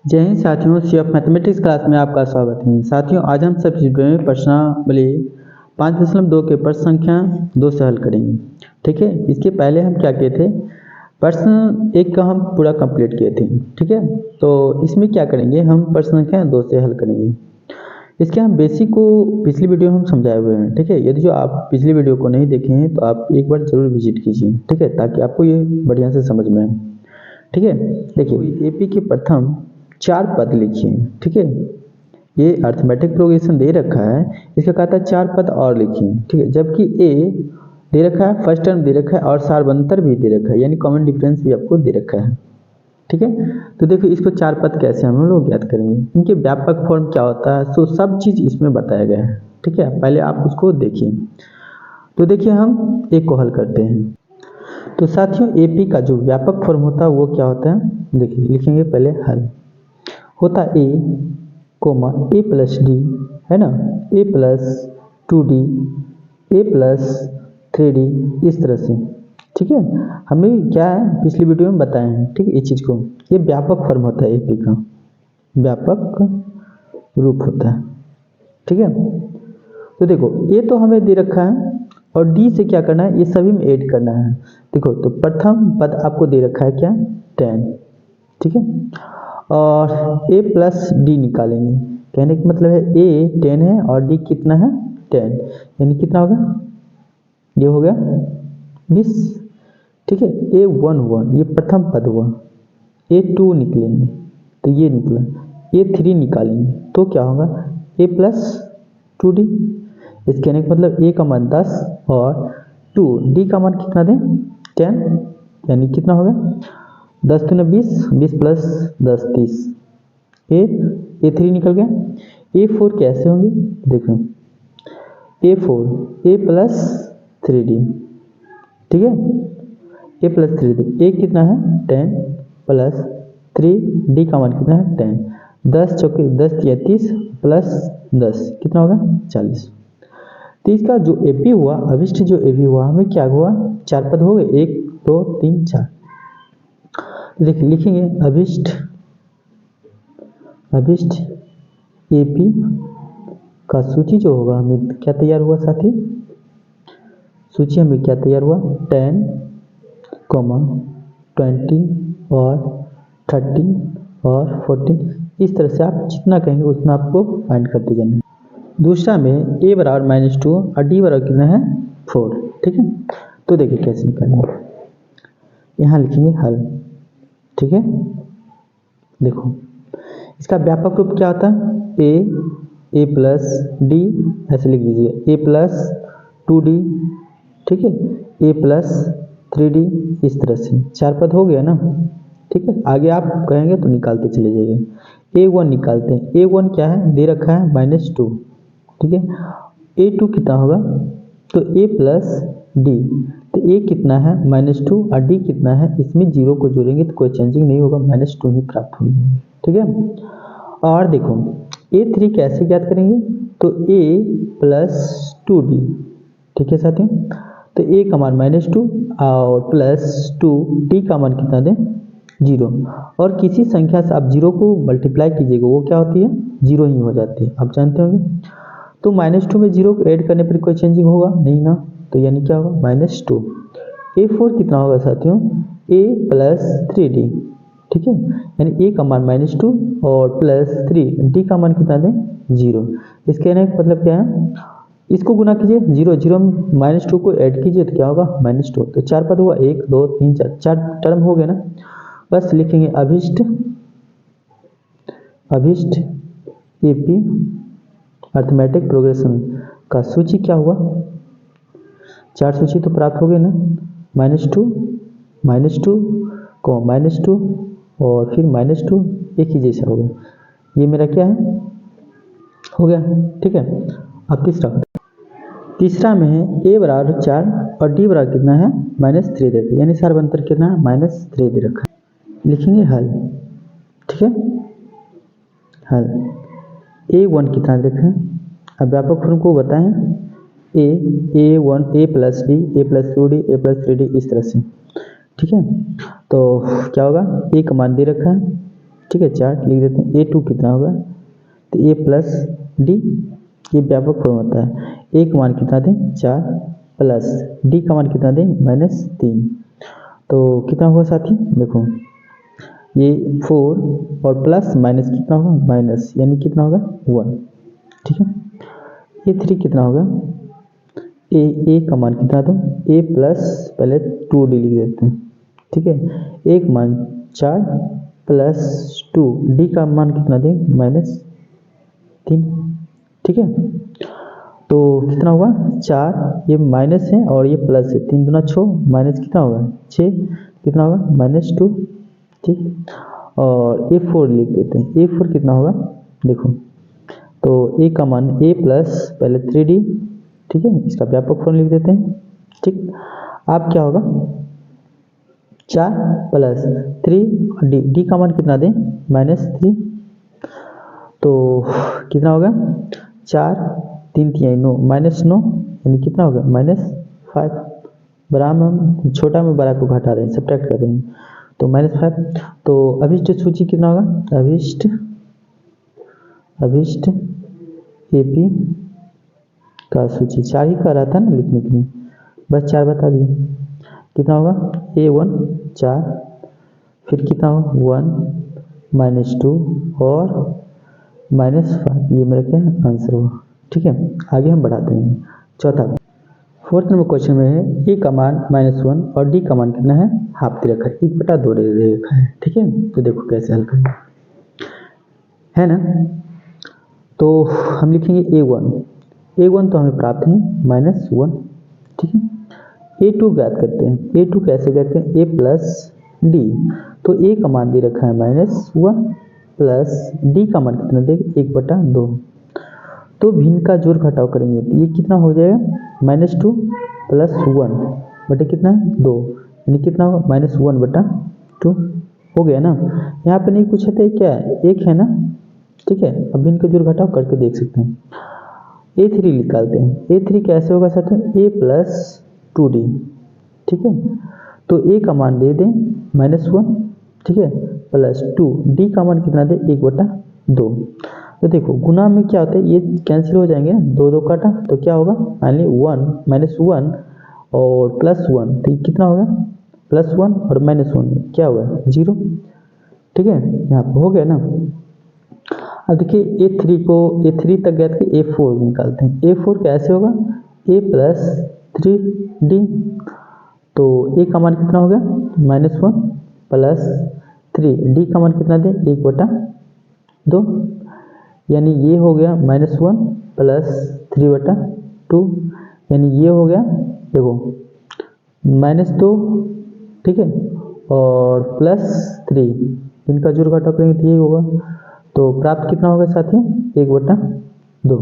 जय हिंद साथियों, सी of mathematics class में आपका स्वागत है। साथियों, आज हम सब वीडियो में प्रश्नावली 5.2 के प्रश्न संख्या 2 से हल करेंगे। ठीक है, इसके पहले हम क्या किए थे, प्रश्न 1 का हम पूरा कंप्लीट किए थे। ठीक है, तो इसमें क्या करेंगे, हम प्रश्न संख्या 2 से हल करेंगे। इसके हम बेसिक को पिछली वीडियो हम समझाए हुए हैं। ठीक है, यदि जो आप पिछली वीडियो को नहीं देखे हैं तो आप एक बार जरूर विजिट कीजिए। ठीक है, ताकि आपको ये बढ़िया से समझ में आए। ठीक है, देखिए एपी के प्रथम 4 पद लिखिए। ठीक है, ये अर्थमेटिक प्रोग्रेशन दे रखा है, इसका कहता है 4 पद और लिखिए। ठीक है, जबकि ए दे रखा है, फर्स्ट टर्म दे रखा है और सारवंतर भी दे रखा है, यानी कॉमन डिफरेंस भी आपको दे रखा है। ठीक है, तो देखो इसको 4 पद कैसे हम लोग ज्ञात करेंगे, इनके व्यापक फॉर्म क्या होता है, तो सब चीज़ इसमें बताया गया है। ठीक है, पहले आप उसको देखिए। तो देखिए हम एक को हल करते हैं। तो साथियों, एपी का जो व्यापक फॉर्म होता है वो क्या होता है, देखिए लिखेंगे पहले हल होता ए कोमा ए प्लस डी, है ना, ए प्लस 2d, ए प्लस 3d, इस तरह से। ठीक है, हमने क्या है पिछली वीडियो में बताए हैं। ठीक है, इस चीज़ को, ये व्यापक फॉर्म होता है एपी का, व्यापक रूप होता है। ठीक है, तो देखो ये तो हमें दे रखा है और डी से क्या करना है, ये सभी में ऐड करना है। देखो तो प्रथम पद आपको दे रखा है क्या, 10। ठीक है, और a प्लस डी निकालेंगे। कहने का मतलब है a 10 है और d कितना है, 10, यानी कितना होगा, ये हो गया 20। ठीक है, a1 हुआ, ये प्रथम पद हुआ। a2 निकलेंगे तो ये निकला, a3 निकालेंगे तो क्या होगा, a प्लस 2d। इस कहने का मतलब a का मान 10 और 2d का मान कितना दें, 10, यानी कितना होगा 10 दूनी 20, 20 प्लस 10 30, a3 निकल गया। a4 कैसे होंगे, देखो a4 a प्लस 3d। ठीक है, a प्लस 3d, a कितना है 10 प्लस 3d का मान कितना है 10, 10 चौके 10 30 प्लस 10 कितना होगा 40। तो इसका जो एपी हुआ, अभिष्ट जो एपी हुआ, हमें क्या हुआ, 4 पद हो गए, 1 2 3 4। देखिए लिखेंगे अभिष्ट एपी का सूची जो होगा, हमें क्या तैयार हुआ साथी, सूची हमें क्या तैयार हुआ, 10, 20 और 30 और 14। इस तरह से आप जितना कहेंगे उतना आपको फाइंड करते जाना है। दूसरा में a बराबर -2 और d बराबर कितना है 4। ठीक है, तो देखिए कैसे निकालेंगे, यहाँ लिखेंगे हल। ठीक है, देखो इसका व्यापक रूप क्या होता है, a प्लस डी, ऐसे लिख दीजिए a प्लस 2d। ठीक है, a प्लस 3d, इस तरह से 4 पद हो गया ना। ठीक है, आगे आप कहेंगे तो निकालते चले जाइए। a1 निकालते हैं, a1 क्या है, दे रखा है -2। ठीक है, a2 कितना होगा, तो a प्लस डी, तो a कितना है -2 और d कितना है, इसमें जीरो को जोड़ेंगे तो कोई चेंजिंग नहीं होगा, -2 ही प्राप्त होगी। ठीक है, और देखो a3 कैसे ज्ञात करेंगे, तो a प्लस 2d। ठीक है साथियों, तो a का मान -2 और प्लस 2d का मान कितना दें, 0। और किसी संख्या से आप 0 को मल्टीप्लाई कीजिएगा, वो क्या होती है, 0 ही हो जाती है, आप जानते होंगे। तो -2 में 0 को ऐड करने पर कोई चेंजिंग होगा नहीं ना, तो यानी क्या होगा -2। a4 कितना होगा साथियों, a प्लस 3d। ठीक है, यानी a का मान -2 और प्लस 3, d का मान कितना दें, 0। इसके कहने का मतलब क्या है, इसको गुना कीजिए, 0 0 में -2 को ऐड कीजिए तो क्या होगा -2। तो 4 पद हुआ, 1 2 3 4, 4 टर्म हो गए ना। बस लिखेंगे अभिष्ट एपी अर्थमेटिक प्रोग्रेशन का सूची क्या हुआ, 4 सूची तो प्राप्त हो गए ना, -2 -2 और फिर -2, एक ही जैसा हो गया, ये मेरा क्या है, हो गया। ठीक है, अब तीसरा में है a बराबर 4 और d बराबर कितना है -3 दे रखा है, यानी सारवंतर कितना है -3 दे रखा है। लिखेंगे हल। ठीक है, हल a1 कितना दे रखा है, अब व्यापक फॉर्म को बताएं, a1 a plus D, a plus 2d, a plus 3d, इस तरह से। ठीक है, तो क्या होगा, a का मान दे रखा है ठीक है, 4 लिख देते हैं। A2 कितना होगा, तो A प्लस डी, ये व्यापक फॉर्म होता है। A का मान कितना दें, 4 प्लस D का मान कितना दें, -3। तो कितना हुआ साथी, देखो ये 4 और प्लस माइनस कितना होगा, माइनस, यानी कितना होगा 1। ठीक है, A3 कितना होगा, ए का मान कितना दो, A प्लस पहले 2D लिख देते हैं। ठीक है, A का मान 4 प्लस 2, D का मान कितना दें, -3। ठीक है, तो कितना हुआ 4, ये माइनस है और ये प्लस है, 3 दूना 6, माइनस कितना होगा 6, कितना होगा -2। ठीक, और A4 लिख देते हैं। A4 कितना होगा, देखो तो A का मान A प्लस पहले 3D, ठीक है, इसका व्यापक फॉर्म लिख देते हैं। ठीक, अब क्या होगा 4 प्लस 3 D का मान कितना दें, -3। तो कितना होगा 4 3 3 9, -9, यानी कितना होगा -5। बड़ा में हम छोटा में बड़ा को घटा रहे हैं, सब्ट्रैक्ट कर रहे हैं, तो -5। तो अभिष्ट सूची कितना होगा, अभिष्ट AP का सूची 4 ही का रहा था ना लिखने के लिए, बस 4 बता दिए। कितना होगा A1 4, फिर कितना होगा 1 -2 और -5, ये मेरा क्या आंसर हुआ। ठीक है, आगे हम बढ़ाते हैं। चौथा, फोर्थ नंबर क्वेश्चन में है A का मान -1 और D का मान कितना है, हाफ दे रखा है, 1/2 दे रखा है। ठीक है, तो देखो कैसे हल करें, है ना। तो हम लिखेंगे A1 तो हमें प्राप्त है -1। ठीक है, A2 ज्ञात करते हैं। A2 कैसे करते हैं, A प्लस D, तो A का मान दे रखा है -1 प्लस D का मान कितना देगा, 1/2। तो भिन्न का जोड़ घटाव करेंगे, तो ये कितना हो जाएगा -2 प्लस 1 बटे कितना है 2, यानी कितना होगा -1/2 हो गया ना। यहाँ पे नहीं पूछे थे क्या, एक है ना। ठीक है, अब भिन्न का जोड़ घटाव करके देख सकते हैं। A3 निकालते हैं। A3 कैसे होगा साथियों, A प्लस 2D। ठीक है, तो A का मान दे दें -1, ठीक है, प्लस 2, D का मान कितना दे 1/2। तो देखो गुना में क्या होता है, ये कैंसिल हो जाएंगे, 2 2 काटा, तो क्या होगा फाइनली 1 -1 और +1, तो ये कितना होगा +1 और -1 क्या होगा 0। ठीक है, यहाँ पर हो गया ना। अब देखिए A3 तक गया था, A4 निकालते हैं। A4 कैसे होगा, A प्लस 3D, तो A का मान कितना हो गया -1 प्लस 3, D का मान कितना दे 1/2, यानी ये हो गया -1 प्लस 3/2, यानी ये हो गया देखो -2, ठीक है, और +3, इनका जोड़ घटाव करेंगे तो ये होगा। तो प्राप्त कितना होगा साथियों 1/2।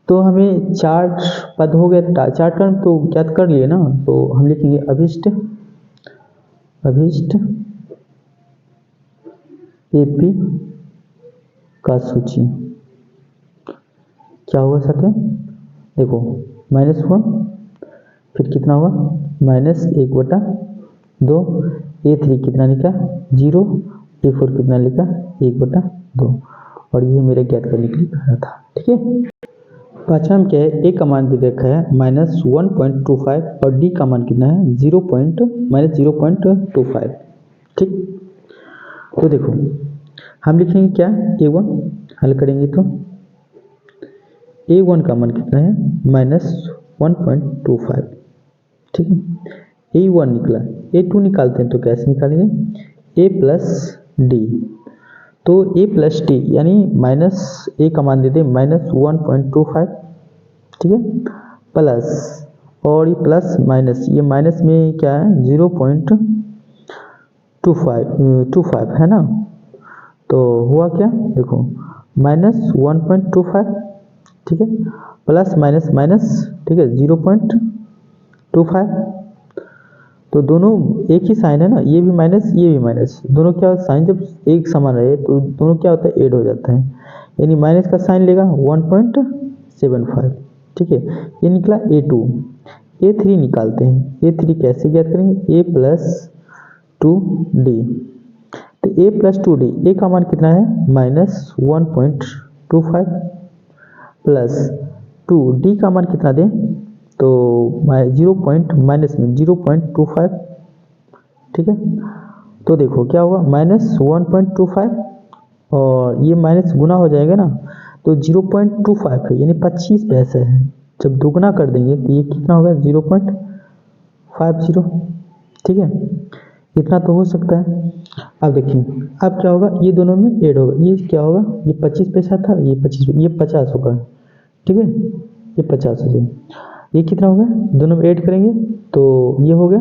तो हमें 4 पद हो गए, 4 टर्म तो ज्ञात कर लिए ना, तो हम लिखेंगे अभिष्ट AP का सूची क्या होगा साथियों, देखो -1, फिर कितना होगा -1/2, A3 कितना लिखा 0, A4 कितना लिखा 1/2, और ये मेरे ज्ञात करने के लिए कहा था। ठीक है, पाँचवा में क्या है, A का मान दे रखा है -1.25 और D का मान कितना है -0.25। ठीक, तो देखो हम लिखेंगे क्या A1, हल करेंगे तो A1 का मान कितना है -1.25। ठीक है, A1 निकला, A2 निकालते हैं तो कैसे निकालेंगे, A प्लस D, तो A प्लस D यानी A का मान दे दें -1.25। ठीक है, प्लस और ये प्लस माइनस, ये माइनस में क्या है 0.25 है ना। तो हुआ क्या देखो -1.25, ठीक है, प्लस माइनस माइनस, ठीक है 0.25, तो दोनों एक ही साइन है ना, ये भी माइनस ये भी माइनस, दोनों क्या साइन जब एक समान रहे तो दोनों क्या होता है ऐड हो जाता है, यानी माइनस का साइन लेगा 1.75। ठीक है, ये निकला A2। A3 निकालते हैं। A3 कैसे ज्ञात करेंगे, A प्लस 2D, तो a प्लस 2d, a का मान कितना है -1.25 प्लस 2d का मान कितना दें तो 0.25, ठीक है। तो देखो क्या होगा -1.25 और ये माइनस गुना हो जाएगा ना, तो 0.25 है यानी 25 पैसे है। जब दुगना कर देंगे तो ये कितना होगा 0.50, ठीक है। इतना तो हो सकता है। अब देखिए अब क्या होगा, ये दोनों में ऐड होगा, ये क्या होगा, ये 25 पैसा था, ये 25, ये 50 होगा, ठीक है, ये 50 हो जाएगा। ये कितना होगा, दोनों में ऐड करेंगे तो ये हो गया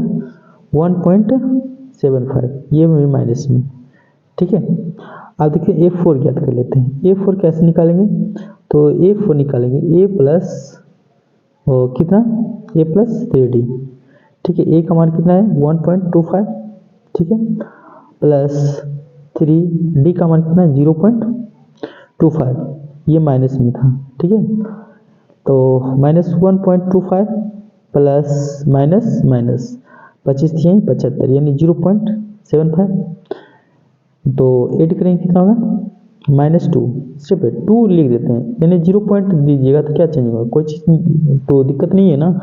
1.75, ये माइनस में, ठीक है। अब देखिए A4 ज्ञात कर लेते हैं। A4 कैसे निकालेंगे, तो A4 निकालेंगे A प्लस कितना, A प्लस 3D, ठीक है। A का मान कितना है 1.25, ठीक है, प्लस 3D का मान कितना है 0.25, ये माइनस में था, ठीक है। तो -1.25 प्लस माइनस माइनस 25 थी 75 यानी 0.75, तो ऐड करेंगे कितना होगा -2, सिर्फ 2 लिख देते हैं यानी 0 पॉइंट दीजिएगा तो क्या चेंज होगा, कोई चीज़ तो दिक्कत नहीं है ना,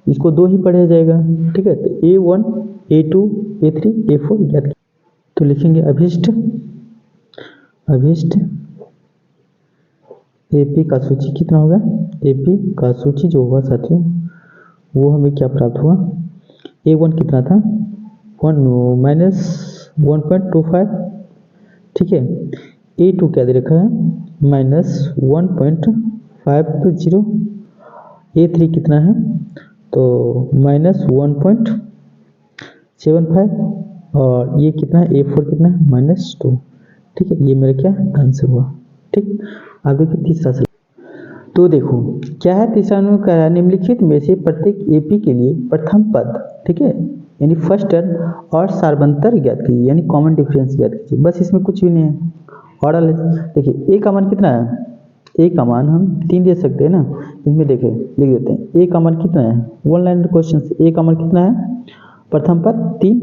इसको 2 ही पढ़ा जाएगा, ठीक है। तो A1 A2 A3 A4 ज्ञात, तो लिखेंगे अभिष्ट AP का सूची कितना होगा, AP का सूची जो होगा साथियों वो हमें क्या प्राप्त हुआ, A1 कितना था -1.25, ठीक है। A2 क्या दे रखा है -1.50, A3 कितना है तो -1.75 और ये कितना है A4 कितना है -2, ठीक है। ये मेरा क्या आंसर हुआ, ठीक। अब देखिए तीसरा सवाल, तो देखो क्या है तीसरा में कह रहा है निम्नलिखित में से प्रत्येक AP के लिए प्रथम पद, ठीक है, यानी फर्स्ट टर्म और सार्वंतर ज्ञात कीजिए यानी कॉमन डिफरेंस ज्ञात कीजिए, बस इसमें कुछ भी नहीं है। ऑर्डर देखिए A का मान कितना है, A का मान हम 3 दे सकते हैं ना, इसमें देखें लिख देते हैं A का मान कितना है, वन लाइन क्वेश्चन से A का मान कितना है, प्रथम पद 3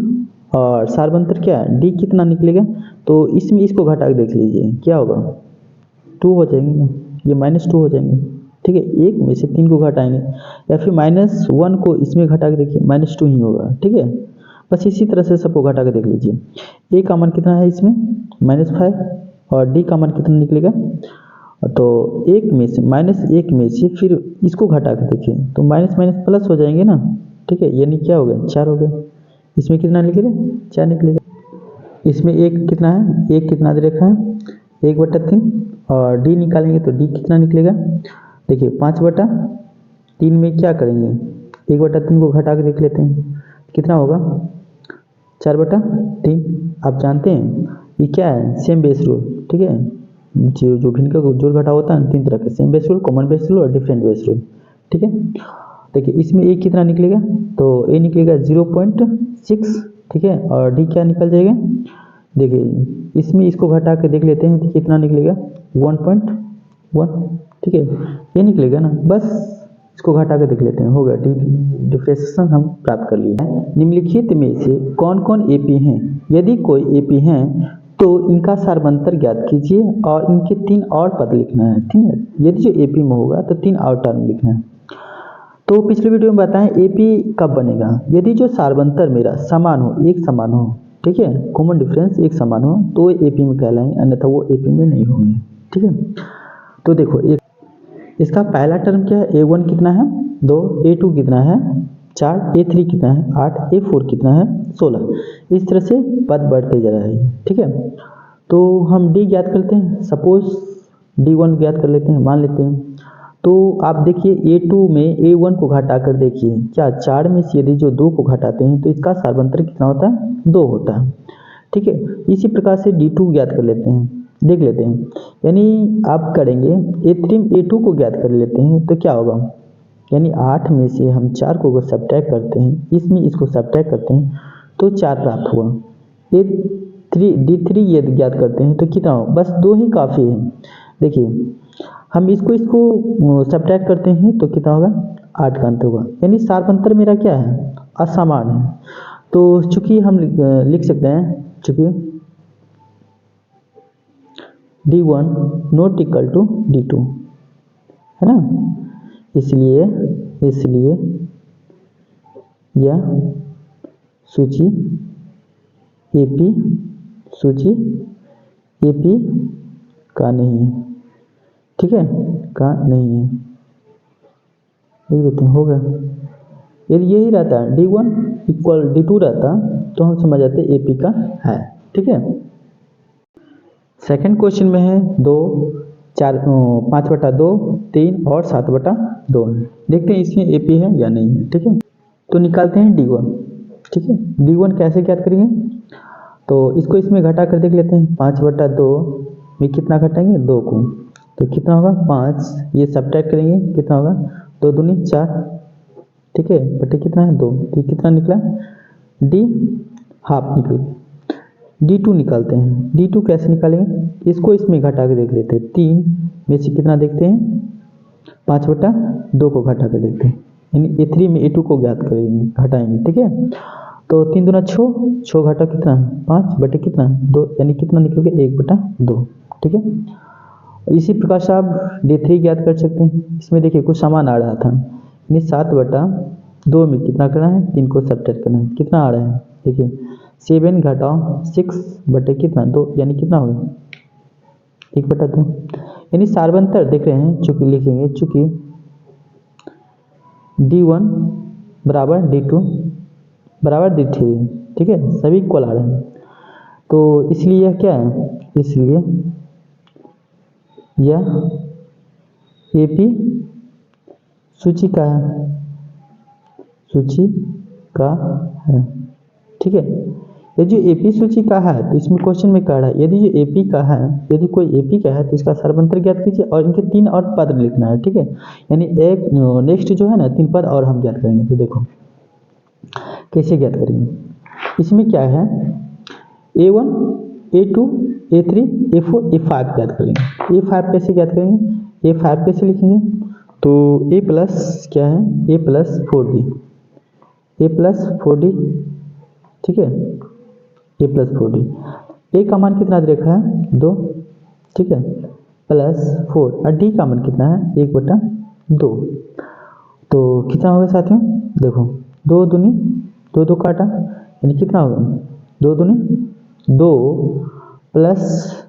और सार्वंतर क्या है D कितना निकलेगा, तो इसमें इसको घटा के देख लीजिए क्या होगा 2 हो जाएंगे ना, ये -2 हो जाएंगे, ठीक है। एक में से 3 को घटाएंगे या फिर -1 को इसमें घटा के देखिए -2 ही होगा, ठीक है। बस इसी तरह से सबको घटा के देख लीजिए। A का मान कितना है इसमें -5 और D का मान कितना निकलेगा, तो एक में से -1 में से फिर इसको घटा के देखिए तो माइनस माइनस प्लस हो जाएंगे ना, ठीक है, यानी क्या हो गया 4 हो गया। इसमें कितना निकलेगा 4 निकलेगा। इसमें एक कितना है, एक कितना दे रखा है 1/3 और D निकालेंगे तो D कितना निकलेगा, देखिए 5/3 में क्या करेंगे 1/3 को घटा के देख लेते हैं कितना होगा 4/3। आप जानते हैं ये क्या है सेम बेस रूल, ठीक है, जो भिन्न का जोड़ घटा होता है 3 तरह के, same base rule, common base rule और डिफरेंट बेस रूल, ठीक है। देखिए इसमें A कितना निकलेगा तो A निकलेगा 0.6, ठीक है, और D क्या निकल जाएगा, देखिए इसमें इसको घटा के देख लेते हैं तो कितना निकलेगा 1.1, ठीक है, ये निकलेगा ना, बस इसको घटा के देख लेते हैं, हो गया डिफरेंशिएशन हम प्राप्त कर लिए। निम्नलिखित में से कौन कौन AP हैं, यदि कोई AP हैं तो इनका सार्वंतर ज्ञात कीजिए और इनके 3 और पद लिखना है, ठीक है। यदि जो AP में होगा तो 3 और टर्म लिखना है। तो पिछले वीडियो में बताएं AP कब बनेगा, यदि जो सार्वंतर मेरा समान हो, एक समान हो, ठीक है, कॉमन डिफरेंस एक समान हो तो AP में कहलाएंगे, अन्यथा वो AP में नहीं होंगे, ठीक है। तो देखो एक इसका पहला टर्म क्या है, A1 कितना है 2, A2 कितना है 4, A3 कितना है 8, A4 कितना है 16, इस तरह से पद बढ़ते जा रहा है, ठीक है। तो हम D ज्ञात करते हैं, सपोज D1 ज्ञात कर लेते हैं, मान लेते हैं। तो आप देखिए A2 में A1 को घटा कर देखिए क्या 4 में से यदि जो 2 को घटाते हैं तो इसका सार्वंतर कितना होता है 2 होता है, ठीक है। इसी प्रकार से D2 ज्ञात कर लेते हैं, देख लेते हैं, यानी आप करेंगे A3 A2 को ज्ञात कर लेते हैं तो क्या होगा, यानी 8 में से हम 4 को सब्ट्रैक्ट करते हैं, इसमें इसको सब्ट्रैक्ट करते हैं तो 4 प्राप्त हुआ। D3 यदि ज्ञात करते हैं तो कितना हो, बस 2 ही काफ़ी है। देखिए हम इसको सब्ट्रैक्ट करते हैं तो कितना होगा 8 का अंतर होगा, यानी सार्वंतर मेरा क्या है असमान है। तो चूंकि हम लिख सकते हैं चूंकि D1 not equal to D2, है ना। इसलिए यह सूची AP का नहीं है, ठीक है, का नहीं है। लिख देते हैं, हो गया। यदि यही रहता है D1 इक्वल D2 रहता तो हम समझ जाते AP का है, ठीक है। सेकंड क्वेश्चन में है 2, 4, 5/2, 3 और 7/2 है। देखते हैं इसमें AP है या नहीं है, ठीक है। तो निकालते हैं D1, ठीक है। D1 कैसे ज्ञात करेंगे, तो इसको इसमें घटा कर देख लेते हैं। 5/2 में कितना घटाएंगे, 2 को, तो कितना होगा 5, ये सब्ट्रैक्ट करेंगे कितना होगा 2 दूनी 4, ठीक है, बटे कितना है 2, तो कितना निकला D हाफ निकला। D2 निकालते हैं। D2 कैसे निकालेंगे, इसको इसमें घटा के देख लेते हैं। 3 में से कितना देखते हैं 5/2 को घटा कर देखते हैं, यानी A3 में A2 को ज्ञात करेंगे, घटाएंगे, ठीक है। तो 3 दूना 6, 6 घटा कितना 5 बटे कितना 2, यानी कितना निकल गया 1/2, ठीक है। इसी प्रकार से आप D3 ज्ञात कर सकते हैं। इसमें देखिए कुछ सामान आ रहा था, यानी 7/2 में कितना करना है 3 को सब्ट्रैक्ट करना है, कितना आ रहा है देखिए 7 घटाओ 6 बटे कितना 2, यानी कितना होगा 1/2, यानी सार्वंतर देख रहे हैं। चूंकि लिखेंगे चूंकि D1 बराबर D2 बराबर D3, ठीक है, सभी इक्वल आ रहे हैं। तो इसलिए यह क्या है, इसलिए यह AP सूची का है, सूची का है, ठीक है। ये जो AP सूची का है, तो इसमें क्वेश्चन में कह रहा है यदि जो AP का है, यदि कोई AP का है तो इसका सर्वंतर ज्ञात कीजिए और इनके 3 और पद लिखना है, ठीक है। यानी एक नेक्स्ट जो है ना 3 पद और हम ज्ञात करेंगे। तो देखो कैसे ज्ञात करेंगे, इसमें क्या है A1 A2 A3 A4 A5 ज्ञात करेंगे। A5 कैसे ज्ञात करेंगे, A5 कैसे लिखेंगे, तो A प्लस क्या है A प्लस 4D, ठीक है, A प्लस 4D। A का मान कितना दे रखा है 2, ठीक है, प्लस 4 और D का मान कितना है 1/2, तो कितना होगा साथियों, देखो 2 दूनी 2 2 काटा, यानी कितना होगा 2 दूनी 2 प्लस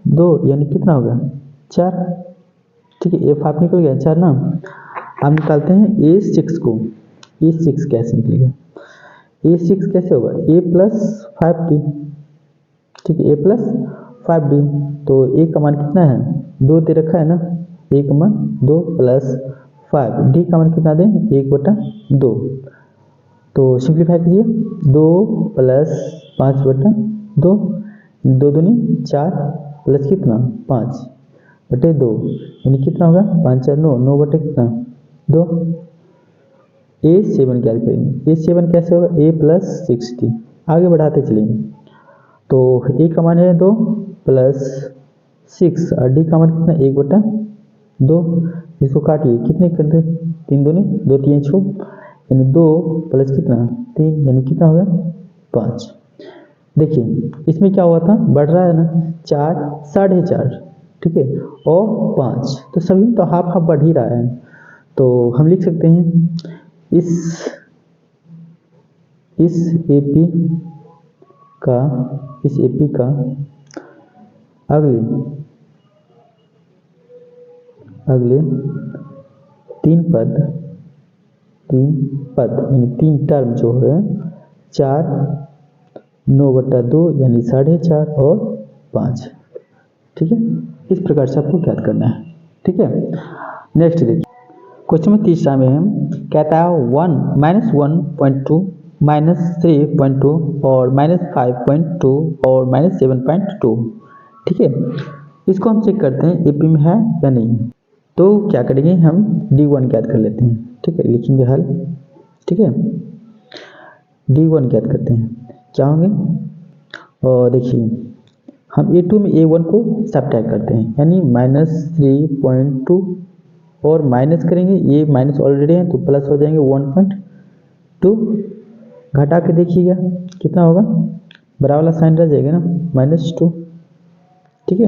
2, यानी कितना होगा 4, ठीक है। A5 निकल गया 4 ना। हम निकालते हैं A6 को। A6 कैसे निकलेगा, A6 कैसे होगा A प्लस 5D, ठीक है, A प्लस 5D। तो A का मान कितना है 2 दे रखा है ना, A का मान 2 प्लस 5, D का मान कितना दें 1/2। तो सिंप्लीफाई कीजिए 2 प्लस 5/2, 2 दूनी 4 प्लस कितना 5/2, यानी कितना होगा 5 4 9, 9 बटे कितना 2। A7 क्या करेंगे, A7 कैसे होगा A प्लस 6D, आगे बढ़ाते चलेंगे। तो A का मान है 2 प्लस 6 और D का मान कितना 1/2, इसको काटिए कितने करते 3 दूनी 2 3 6, यानी 2 प्लस कितना 3, यानी कितना होगा 5। देखिए इसमें क्या हुआ था, बढ़ रहा है ना 4 4.5, ठीक है, और 5, तो सभी तो हाफ हाफ बढ़ ही रहा है। तो हम लिख सकते हैं इस AP का अगले 3 पद यानी 3 टर्म जो है 4 9/2 यानी 4.5 और 5, ठीक है। इस प्रकार से आपको ज्ञात करना है, ठीक है। नेक्स्ट देखिए क्वेश्चन में तीसरा में हम कहता है 1 -1.2 -3.2 और -5.2 और -7.2, ठीक है। इसको हम चेक करते हैं AP में है या नहीं। तो क्या करेंगे हम D1 ज्ञात कर लेते हैं, ठीक है, लिखेंगे हल, ठीक है। D1 ज्ञात करते हैं क्या होंगे, और देखिए हम A2 में A1 को सब्ट्रैक्ट करते हैं, यानी -3.2 और माइनस करेंगे, ये माइनस ऑलरेडी है तो प्लस हो जाएंगे 1.2, घटा के देखिएगा कितना होगा, बड़ा वाला साइन रह जाएगा ना -2, ठीक है।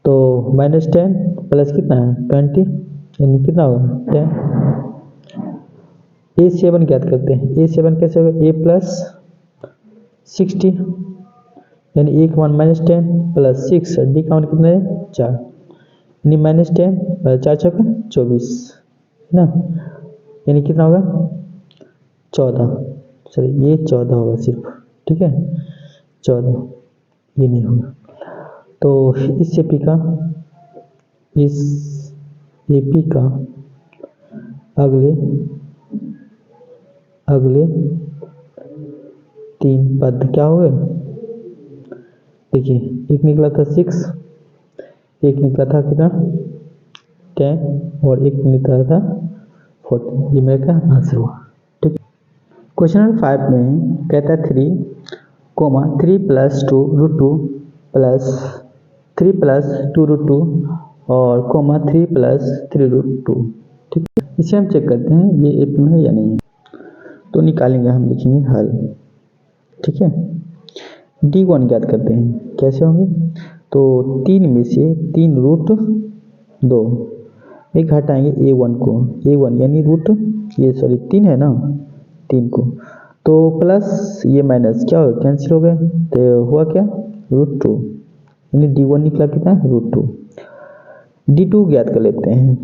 तो -10 प्लस कितना है 20, यानी कितना होगा 10। A7 ज्ञात करते हैं। A7 कैसे होगा A प्लस 60, यानी A का मान -10 प्लस 6, D का मान कितना है 4, यानी -10 4 छक्का 24 है ना, यानी कितना होगा 14। चलिए ये 14 होगा सिर्फ, ठीक है 14, ये नहीं होगा। तो इस एपी का अगले अगले 3 पद क्या हुए, देखिए एक निकला था 6, एक निकला था कितना 10 और एक निकला था 14, ये मेरा क्या आंसर हुआ। ठीक, क्वेश्चन नंबर 5 में कहता है 3 plus 2 root 2 plus 3 plus 2 root 2 और 3 प्लस 3 रूट 2। ठीक है, इसे हम चेक करते हैं ये एपी में है या नहीं, तो निकालेंगे हम, लिखेंगे हल। ठीक है, D1 ज्ञात करते हैं, कैसे होंगे, तो 3 में से 3 रूट 2 एक घटाएंगे A1 को, A1 यानी रूट ये 3 है ना 3 को, तो प्लस ये माइनस क्या हो कैंसिल हो गए, तो हुआ क्या रूट 2, यानी D1 निकला कितना रूट 2। D2 ज्ञात कर लेते हैं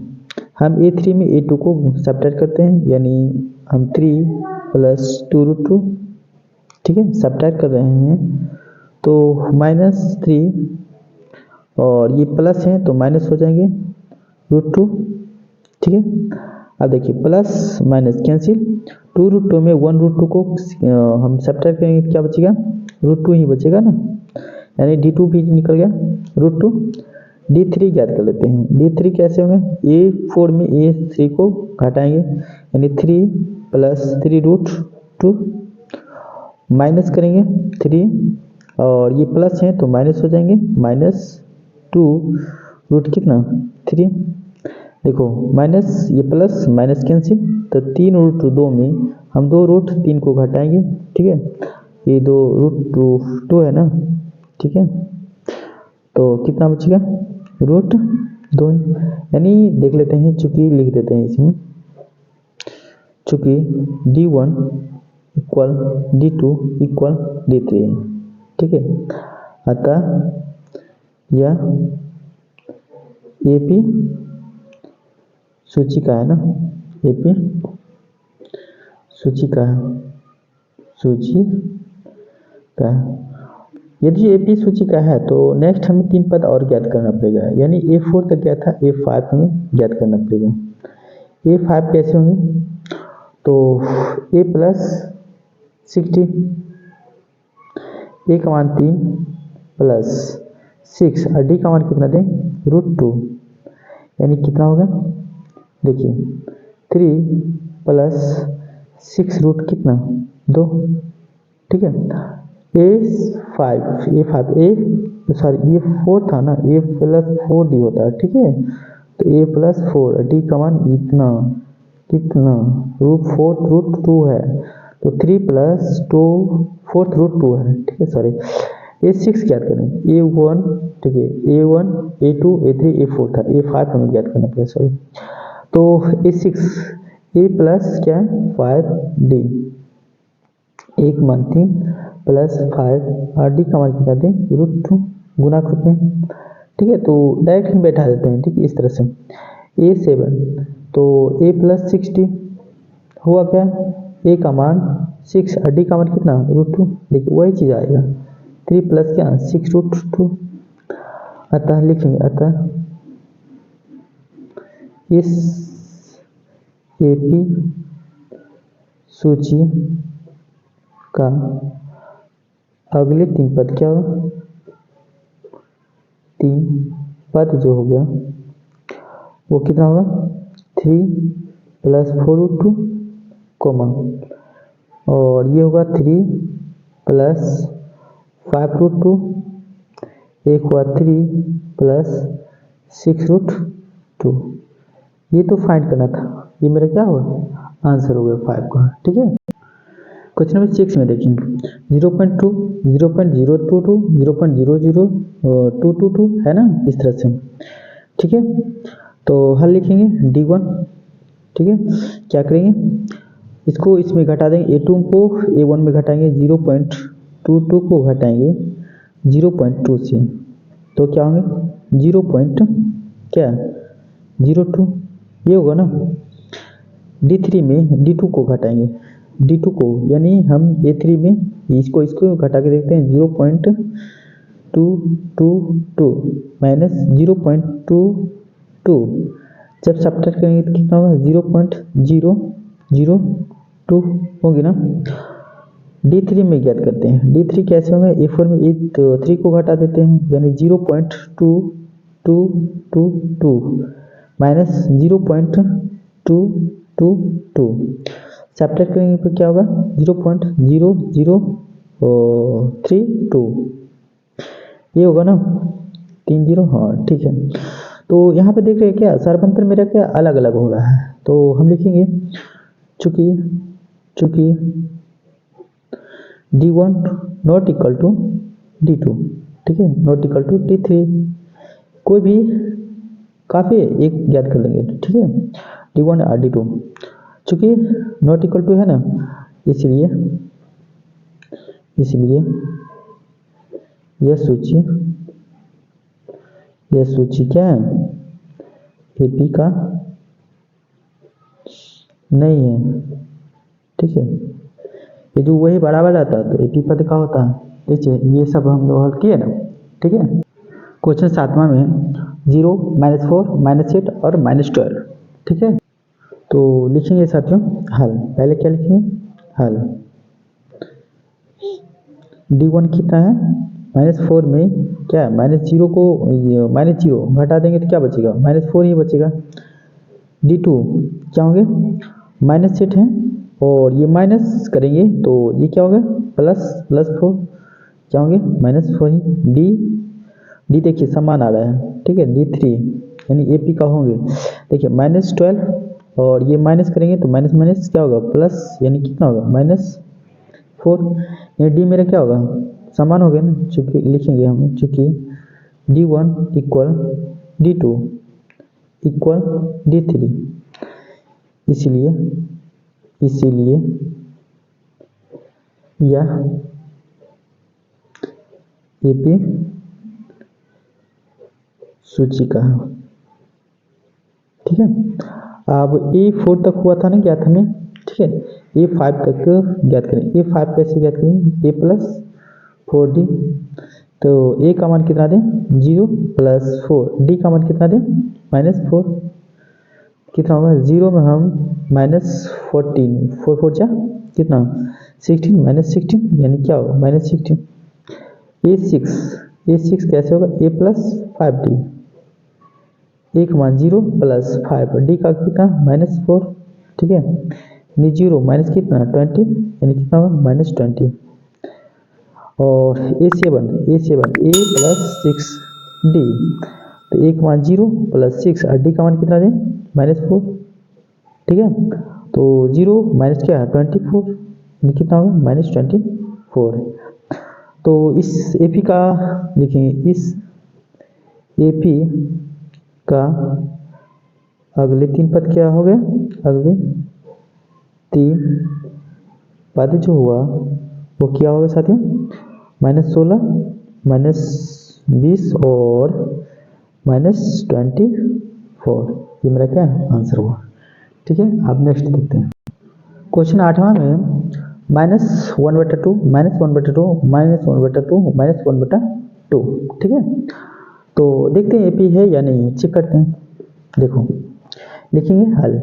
हम, A3 में A2 को सब्ट्रैक्ट करते हैं, यानी हम 3 प्लस 2 रूट 2, ठीक है सब्ट्रैक्ट कर रहे हैं, तो -3 और ये प्लस है तो माइनस हो जाएंगे रूट 2। ठीक है, अब देखिए प्लस माइनस कैंसिल, 2 रूट 2 में 1 रूट 2 को हम सब्ट्रैक्ट करेंगे तो क्या बचेगा रूट 2 ही बचेगा ना, यानी D2 भी निकल गया रूट 2। D3 ज्ञात कर लेते हैं, D3 कैसे होंगे, A4 में A3 को घटाएंगे, यानी 3 प्लस 3 रूट 2 माइनस करेंगे 3 और ये प्लस है तो माइनस हो जाएंगे -2 रूट कितना 3। देखो माइनस ये प्लस माइनस कैंसिल, तो 3 रूट 2 में हम 2 रूट 3 को घटाएंगे, ठीक है ये 2 रूट 2 है ना, ठीक है तो कितना बचेगा रूट 2, यानी देख लेते हैं, चूंकि लिख देते हैं इसमें, चूंकि D1 equal D2 equal D3 है, ठीक है अतः यह AP सूची का है ना, AP सूची का है, सूची का है। यदि AP सूची का है तो नेक्स्ट हमें 3 पद और ज्ञात करना पड़ेगा, यानी A4 तक गया था, A5 हमें ज्ञात करना पड़ेगा। A5 कैसे होंगे, तो A प्लस 60, A का मान 3 प्लस 6 और D का मान कितना दें रूट 2, यानी कितना होगा देखिए 3 प्लस 6 रूट कितना 2, ठीक है A5 ये 4 था ना, A प्लस 4D होता है, ठीक है तो A प्लस 4 D का मान इतना कितना रूट 2 है, तो 3 प्लस 2 4 रूट 2 है, ठीक है A6 ज्ञात करें, A1 ठीक है A1 A2 A3 A4 था, A5 हमें ज्ञात करना पड़ेगा तो A6 A प्लस क्या 5D, एक मान 3 प्लस 5 और D का मान कितना दें रूट 2 गुना करते हैं, ठीक है तो डायरेक्ट ही बैठा देते हैं, ठीक है इस तरह से A7 तो A प्लस 60 हुआ क्या A का मान 6 और D का मान कितना रूट 2, देखिए वही चीज़ आएगा 3 प्लस क्या 6 रूट 2, अतः लिखेंगे अतः इस AP सूची का अगले 3 पद क्या होगा, 3 पद जो हो गया वो कितना होगा 3 प्लस 4 रूट 2 कोमा, और ये होगा 3 प्लस 5 रूट 2, एक हुआ 3 प्लस 6 रूट 2, ये तो फाइंड करना था, ये मेरा क्या हुआ आंसर हो गया 5 का, ठीक है क्वेश्चन नंबर 6 में देखिए 0.2, 0.022, 0.00222 है ना, इस तरह से। ठीक है, तो हल लिखेंगे D1। ठीक है, क्या करेंगे, इसको इसमें घटा देंगे, A2 को A1 में घटाएंगे, 0.22 को घटाएंगे 0.2 से, तो क्या होंगे 0. क्या 02, ये होगा ना। D3 में D2 को घटाएंगे, D2 को, यानी हम A3 में इसको घटा के देखते हैं, 0.222 माइनस 0.22, जब सब्ट्रैक्ट करेंगे तो कितना होगा 0.002 होगी ना। D3 में ज्ञात करते हैं, D3 कैसे होंगे, A4 में A3 को घटा देते हैं, यानी 0.2222 माइनस 0.222, सब्ट्रैक्ट करेंगे तो क्या होगा 0.0032, ये होगा ना 30। हाँ ठीक है, तो यहाँ पे देख रहे हैं क्या सर्वंतर मेरा क्या अलग अलग हो रहा है, तो हम लिखेंगे चूंकि D1 not equal to D2, ठीक है, नॉट इक्वल टू D3, कोई भी काफ़ी एक ज्ञात कर लेंगे। ठीक है, D1 और D2 चूंकि नॉट इक्वल टू है ना, इसलिए यह सूची क्या है, AP का नहीं है। ठीक है, ये जो वही बराबर रहता है तो AP पद का होता है। ठीक है, ये सब हम लोग हल किए ना। ठीक है, क्वेश्चन 7वां में 0, -4, -8 और -12। ठीक है, तो लिखेंगे साथियों हल। पहले क्या लिखेंगे, हल D1 कितना है, -4 में क्या है, -0 को -0 घटा देंगे तो क्या बचेगा, -4 ही बचेगा। D2 क्या होंगे, -8 है और ये माइनस करेंगे तो ये क्या होगा, +4 क्या होंगे, -4 ही। D देखिए समान आ रहा है। ठीक है, D3 यानी AP का होंगे, देखिए -12 और ये माइनस करेंगे तो माइनस माइनस क्या होगा, प्लस, यानी कितना होगा -4, यानी D मेरा क्या होगा, समान हो गया ना, चूंकि लिखेंगे हम चूंकि D1 equal D2 equal D3, इसलिए यह AP सूची का है। ठीक है, अब A4 तक हुआ था ना ज्ञात हमें। ठीक है, A5 तक ज्ञात करें। A5 कैसे ज्ञात करेंगे, A + 4D, तो A का मान कितना दें, 0 + 4, D का मान कितना दें, -4, कितना होगा 0 में हम -14, 4 4 जा कितना 16, -16 यानी क्या होगा -16। A6 कैसे होगा, A + 5D, A का मान 0 + 5, D का कितना -4। ठीक है, यानी 0 माइनस कितना 20, यानी कितना होगा -20। और A7 A + 6D, तो A का मान 0 + 6 और D का मान कितना दें, -4। ठीक है, तो 0 माइनस क्या है 24, यानी कितना होगा -24। तो इस AP का देखेंगे, इस AP का अगले 3 पद क्या हो गया, अगले 3 पद जो हुआ वो क्या होगा साथियों, -16, -20 और -24, ये मेरा क्या आंसर हुआ। ठीक है, अब नेक्स्ट देखते हैं। क्वेश्चन 8वां में -1/2, -1/2, -1/2, -1/2। ठीक है, तो देखते हैं AP है या नहीं, चेक करते हैं। देखो लिखेंगे हल,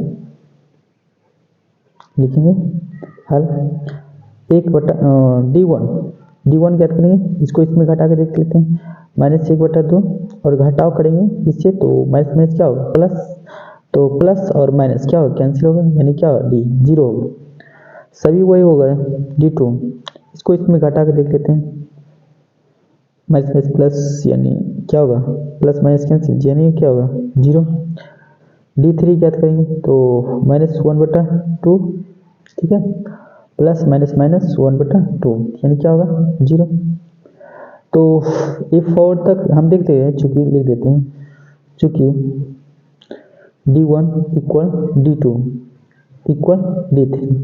D1 क्या करेंगे, इसको इसमें घटा के देख लेते हैं, -1/2 और घटाव करेंगे इससे तो माइनस माइनस क्या होगा प्लस, तो प्लस और माइनस क्या होगा कैंसिल होगा, यानी क्या होगा D 0 होगा, सभी वही होगा D2, इसको इसमें घटा के देख लेते हैं, माइनस माइनस प्लस यानी क्या होगा, प्लस माइनस कैंसिल यानी क्या होगा 0। D3 ज्ञात करेंगे तो -1/2। ठीक है, प्लस माइनस माइनस 1/2 यानी क्या होगा 0। तो ये 4 तक हम देखते हैं, चूंकि लिख देते हैं, चूंकि D1 equal D2 equal D3,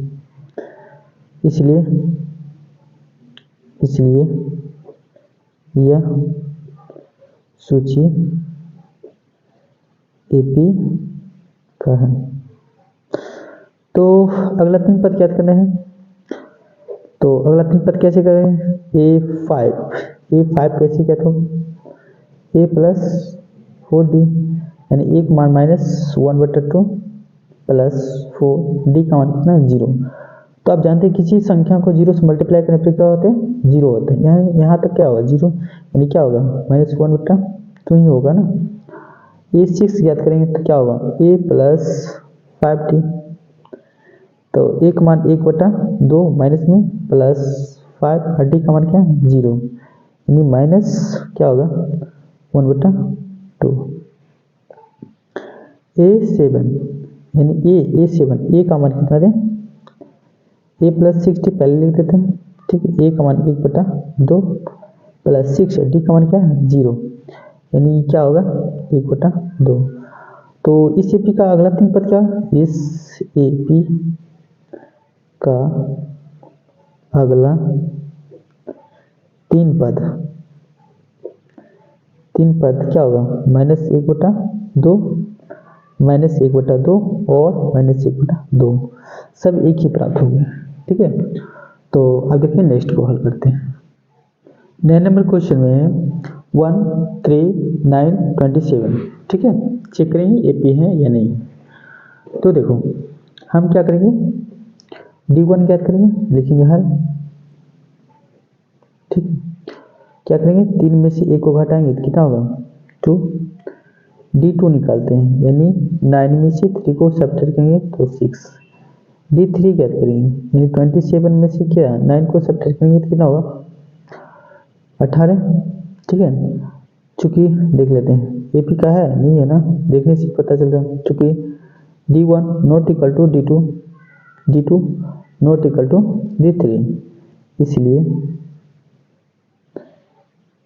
इसलिए यह सूची AP का है। तो अगला 3 पद ज्ञात करना है। तो अगला 3 पद कैसे करें? A5 कैसे ज्ञात होगा? A प्लस 4D यानी 1 मान माइनस 1/2 प्लस 4D का मान कितना 0। तो आप जानते हैं किसी संख्या को 0 से मल्टीप्लाई करने पर क्या होते हैं 0 होते हैं। यहाँ तक क्या होगा 0 यानी क्या होगा -1/2 ही होगा ना। A6 ज्ञात करेंगे तो क्या होगा A प्लस 5D, तो A का मान 1/2 माइनस में प्लस 5 और D का मान क्या है 0 यानी माइनस क्या होगा 1/2। A7 यानी A का मान कितना दें A प्लस 60 पहले लिख देते हैं, ठीक है। A का मान 1/2 प्लस 6 D का मान क्या है 0 यानी क्या होगा 1/2। तो इस AP का अगला 3 पद क्या है? इस AP का अगला 3 पद क्या होगा -1/2 -1/2 और -1/2 सब एक ही प्राप्त होंगे, ठीक है। तो अब देखिए नेक्स्ट को हल करते हैं। 9 नंबर क्वेश्चन में 1 3 9 27, ठीक है। चेक करेंगे AP है या नहीं। तो देखो हम क्या करेंगे D1 ज्ञात करेंगे, लिखेंगे हल, ठीक। क्या करेंगे 3 में से 1 को घटाएंगे तो कितना होगा 2। D2 निकालते हैं यानी 9 में से 3 को सब्ट्रैक्ट करेंगे तो 6। D3 ज्ञात करेंगे यानी 27 में से क्या 9 को सब्ट्रैक्ट करेंगे तो कितना होगा 18, ठीक है। चूंकि देख लेते हैं AP का है नहीं है ना, देखने से पता चल रहा है। चूंकि D1 not equal to D2 not equal to D3,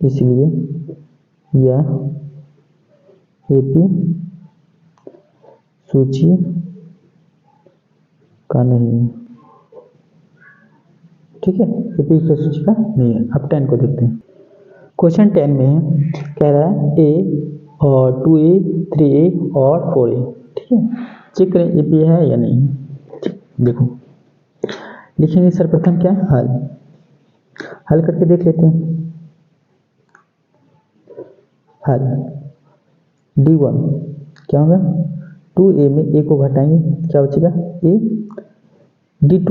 इसलिए यह AP सूची का नहीं है, ठीक है। AP सूची का नहीं है। अब 10 को देखते हैं। क्वेश्चन 10 में कह रहा है A और 2A 3A और 4A, ठीक है। चेक करें AP है या नहीं। देखो लिखेंगे सर्वप्रथम क्या हल करके देख लेते हैं। हल D1 क्या होगा 2A में A को घटाएंगे क्या बचेगा A। D2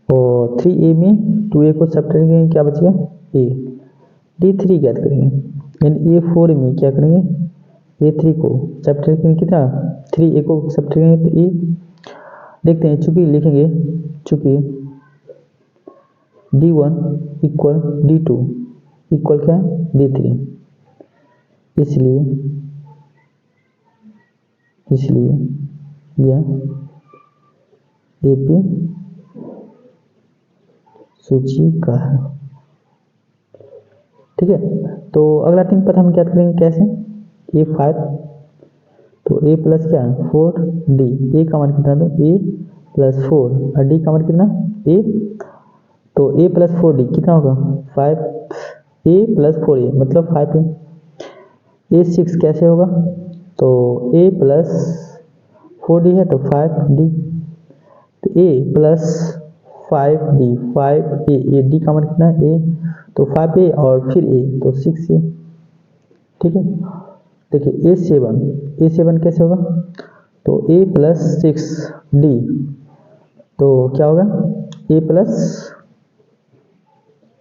और 3A में 2A को सब्ट्रैक्ट करेंगे क्या बचेगा A। D3 ज्ञात करेंगे यानी A4 में क्या करेंगे A3 को सब्ट्रैक्ट करेंगे कितना 3A को सब्ट्रैक्ट करेंगे तो A। देखते हैं चूंकि लिखेंगे चूंकि D1 इक्वल D2 इक्वल क्या है D3, इसलिए यह AP सूची का है, ठीक है। तो अगला 3 पद हम क्या करेंगे कैसे A5, तो A प्लस क्या 4D A का मान कितना दो A प्लस 4 और D का मान कितना A, तो A प्लस 4D कितना होगा 5A प्लस 4A मतलब 5A। A6 कैसे होगा तो A प्लस 4D है तो 5D, तो A plus 5D 5A D का मान कितना है A, तो 5A और फिर A तो 6A, ठीक है। देखिए A7 कैसे होगा तो A प्लस 6D, तो क्या होगा A प्लस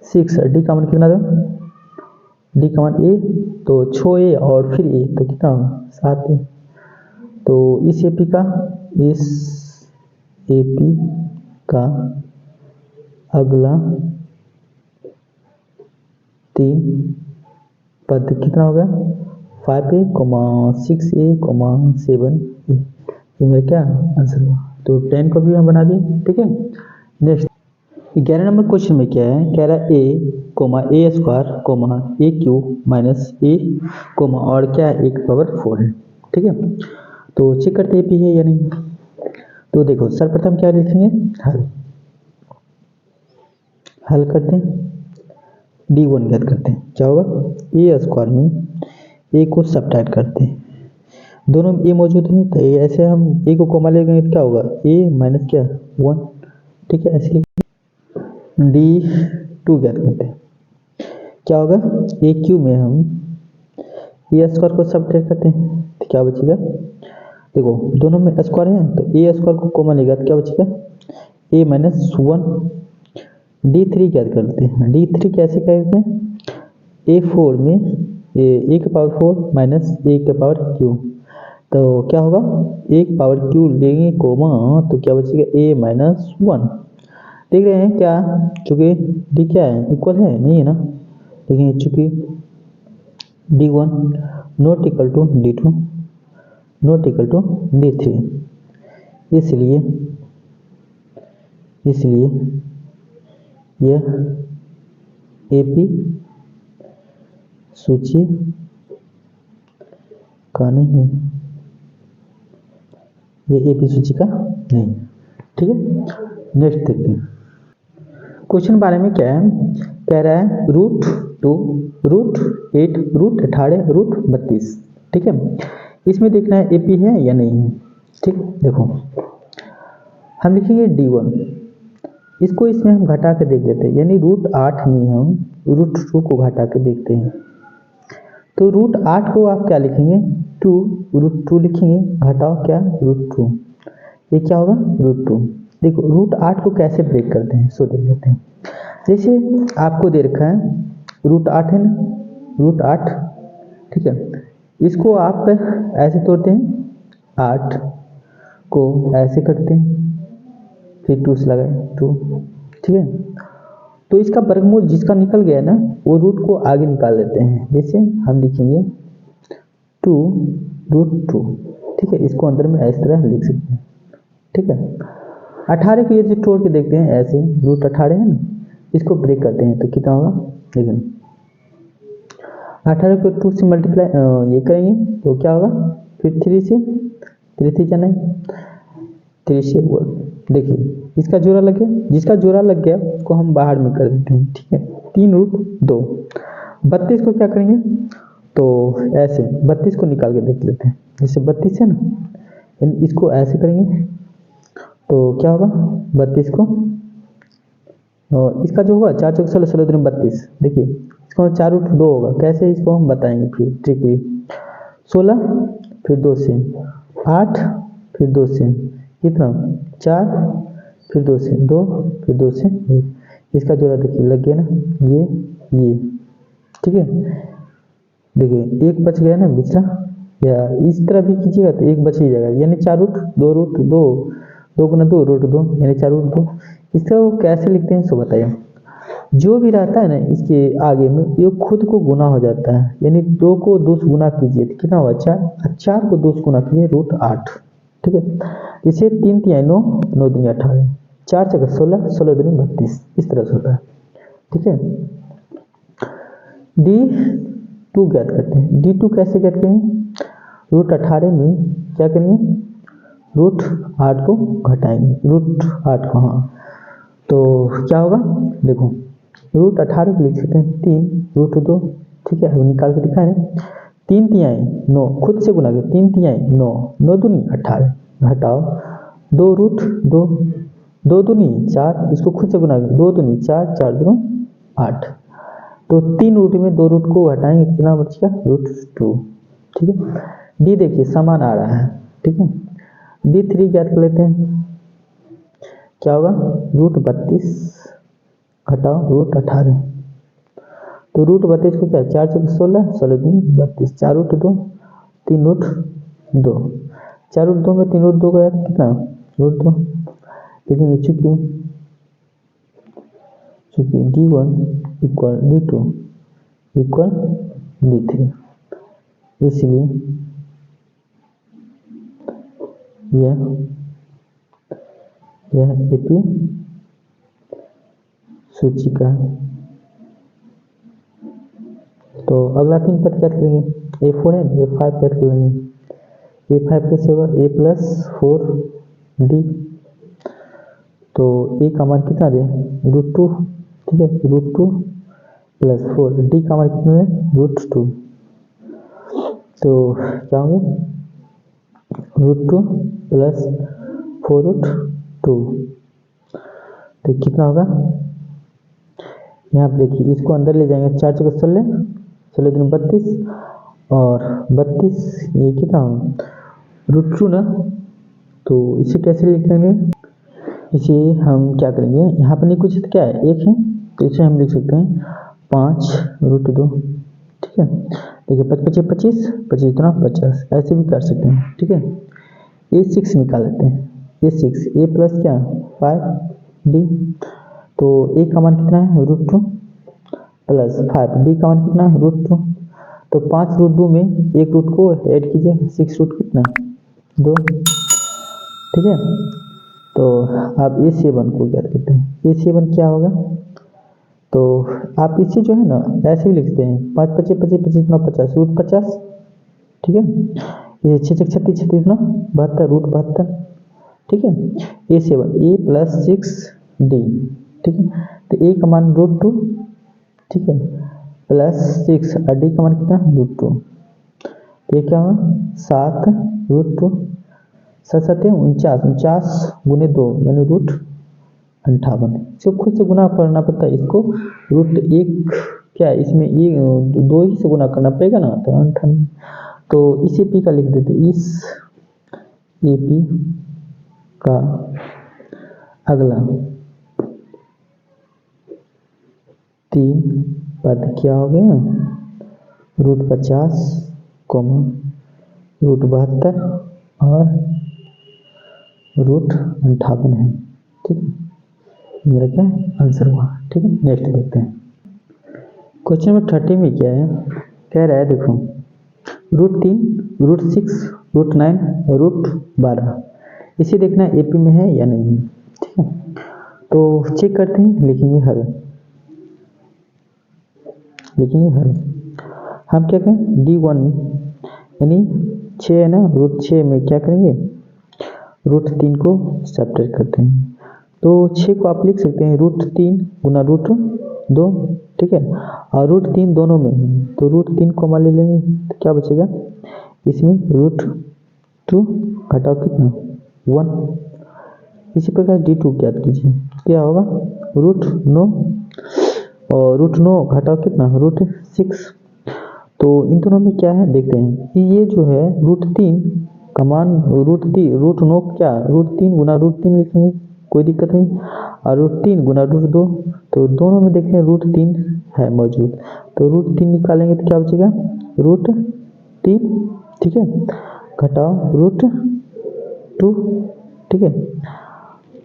6 D का मान कितना दो D का मान A, तो 6A और फिर A तो कितना होगा 7A। तो इस AP का अगला 3 पद कितना होगा 5A 6A 7A, ये मेरा क्या आंसर हुआ। तो 10 को भी हम बना दिए, ठीक है। नेक्स्ट 11 नंबर क्वेश्चन में क्या है, कह रहा है ए स्क्वायर ए क्यू माइनस ए और क्या है 1/4 है। ठीक है, तो चेक करते हैं पी है या नहीं। तो देखो सर्वप्रथम क्या लिखेंगे, हल करते हैं, D1 ज्ञात करते हैं। क्या होगा, ए स्क्वायर में ए को सब्ट्रैक्ट करते हैं, दोनों में ए मौजूद है तो ऐसे हम ए को कॉमन लेंगे तो क्या होगा, ए माइनस क्या 1। ठीक है, ऐसे D2 ज्ञात करते हैं। क्या होगा, ए क्यू में हम ए स्क्वायर को सब्ट्रैक्ट करते हैं तो क्या बचेगा, देखो दोनों में स्क्वायर है तो ए स्क्वायर को कॉमन लेगा तो क्या बचेगा, ए माइनस 1। D3 ज्ञात करते हैं। D3 कैसे कहते हैं, A4 में ए के पावर 4 माइनस ए के पावर क्यू, तो क्या होगा, ए के पावर क्यू लेंगे कोमा तो क्या बचेगा, ए माइनस 1। देख रहे हैं क्या, चूंकि डी क्या है, इक्वल है नहीं है ना, देखिए चूंकि D1 not equal to D2 not equal to D3, इसलिए यह एपी सूची का नहीं है, ये एपी सूची का नहीं। ठीक है, नेक्स्ट देखते हैं क्वेश्चन बारे में क्या है, कह रहा है √2 √8 √18 √32। ठीक है, इसमें देखना है एपी है या नहीं है। ठीक, देखो हम लिखेंगे D1, इसको इसमें हम घटा के देख लेते हैं, यानी √8 में हम √2 को घटा के देखते हैं, तो √8 को आप क्या लिखेंगे, 2 √2 लिखेंगे, घटाओ क्या √2, ये क्या होगा √2। देखो √8 को कैसे ब्रेक करते हैं सो देख लेते हैं। जैसे आपको दे रखा है √8 है ना, √8, ठीक है, इसको आप ऐसे तोड़ते हैं, 8 को ऐसे करते हैं, फिर 2 से लगाए 2। ठीक है, तो इसका वर्गमूल जिसका निकल गया ना वो रूट को आगे निकाल देते हैं, जैसे हम लिखेंगे 2 √2। ठीक है, इसको अंदर में इस तरह लिख सकते हैं। ठीक है, 18 को ये तोड़ के देखते हैं, ऐसे √18 है ना, इसको ब्रेक करते हैं तो कितना होगा, देखिए 18 को 2 से मल्टीप्लाई ये करेंगे तो क्या होगा, फिर 3 से 3 जाना है, 3 से देखिए इसका जोड़ा लग गया, जिसका जोड़ा लग गया उसको हम बाहर में कर देते हैं। ठीक है, 3√2 32 को क्या करेंगे, तो ऐसे 32 को निकाल के देख लेते हैं, जैसे 32 है ना, इसको ऐसे करेंगे तो क्या होगा, 32 को इसका जो होगा 4 चौक 16 16 दूनी 32, देखिए इसको 4√2 होगा, कैसे इसको हम बताएंगे फिर ट्रिक भी, 16 फिर 2 से 8 फिर 2 से कितना 4 फिर 2 से 2 फिर 2 से 1, इसका जोड़ा देखिए लग गया ना, ये ठीक है, देखिए एक बच गया ना पिछला, या इस तरह भी कीजिएगा तो एक बच ही जाएगा, यानी 4√2 2 गुना 2 √2 यानी 4√2। इसका वो कैसे लिखते हैं सो बताइए। जो भी रहता है ना इसके आगे में ये खुद को गुना हो जाता है, यानी 2 को 2 से गुना कीजिए तो कितना होगा 4, 4 को 2 से गुना कीजिए √8। ठीक है, जैसे 3 3 9 9 दूनी 18, 4 4 16 16 दूनी 32, इस तरह से होता है। ठीक है, D2 ज्ञात करते हैं। D2 कैसे ज्ञात करेंगे, √18 में क्या करेंगे, √8 को घटाएंगे, √8 को, हाँ तो क्या होगा, देखो √18 को लिख सकते हैं 3 √2। ठीक है, अब निकाल के दिखाए ना, 3 3 9 खुद से गुना के 3 3 9 9 दूनी 18, घटाओ 2√2 2 दूनी 4, इसको खुद से गुना के 2 दूनी 4 4 दूनी 8, तो 3 रूट में 2 रूट को घटाएंगे कितना बचेगा √2। ठीक है, डी देखिए समान आ रहा है। ठीक है, D3 ज्ञात कर लेते हैं, क्या होगा √32 घटाओ √18, तो √32 को क्या 4 चौक 16 16 दूनी 32, 4√2 3√2, 4√2 में 3√2 गया कितना √2, लेकिन चूंकि D1 equal D2 equal D3, इसलिए यह एपी सूची का है। तो अगला 3 पद क्या करेंगे, A4 है, A5 क्या करेंगे, A5 कैसे होगा, A प्लस 4D। तो A का मान कितना दे, √2, ठीक है, √2 प्लस 4, D का मान कितना है, √2। तो क्या होंगे, √2 प्लस 4√2। तो कितना होगा, यहाँ पे देखिए इसको अंदर ले जाएंगे, 4 चौके 16, 16 दूनी 32 और 32 ये कितना होगा, √2 ना। तो इसे कैसे लिखेंगे, इसे हम क्या करेंगे, यहाँ पर नहीं कुछ तो क्या है, 1 है, तो इसे हम लिख सकते हैं 5√2, ठीक है। देखिए 5 25 25 25 दूना 50, ऐसे भी कर सकते हैं, ठीक है। A6 निकाल लेते हैं, A6 A प्लस क्या 5D। तो A का मान कितना है, √2 प्लस 5D का मान कितना है, √2। तो 5√2 में एक रूट को ऐड कीजिए, 6 रूट कितना 2, ठीक है। तो आप A7 को ज्ञात करते हैं, A7 क्या होगा, तो आप इसे जो है ना ऐसे भी लिखते हैं, 5 25 25 25 9 50 रूट 50, ठीक है। ये 6 6 36 36 9 72 रूट 72, ठीक है। A7 A प्लस 6D, ठीक है। तो A का मान √2, ठीक है, प्लस 6 और D का मान कितना √2। तो ये क्या हुआ 7√2, 7 7 49, 49 गुने 2 यानी √58। इसको खुद से गुना करना पड़ता है, इसको √1 क्या है, इसमें ये 2 ही से गुना करना पड़ेगा ना, तो 58। तो इसे P का लिख देते, इस AP का अगला 3 पद क्या हो गया, √50, √72 और √58 है, ठीक है। मेरा क्या आंसर हुआ, ठीक है। नेक्स्ट देखते हैं, क्वेश्चन नंबर 30 में क्या है, कह रहा है देखो √3 √6 √9 और √12, इसे देखना है AP में है या नहीं है, ठीक है। तो चेक करते हैं, लिखेंगे हल, लिखेंगे हल। हम क्या करें, D1 यानी 6 है ना, √6 में क्या करेंगे, √3 को सब्ट्रैक्ट करते हैं। तो 6 को आप लिख सकते हैं √3 गुना √2, ठीक है, और √3 दोनों में है, तो √3 को मान ले लेंगे, तो क्या बचेगा, इसमें √2 घटाओ कितना 1। इसी प्रकार D2 ज्ञात कीजिए, क्या होगा √9 और √9 घटाओ कितना √6। तो इन दोनों में क्या है देखते हैं कि ये जो है √3 का मान √9 क्या √3 गुना √3 लिखेंगे, कोई दिक्कत नहीं, और √3 गुना √2, तो दोनों में देखते हैं √3 है मौजूद, तो √3 निकालेंगे तो क्या बचेगा √3, ठीक है, घटाओ √2, ठीक है,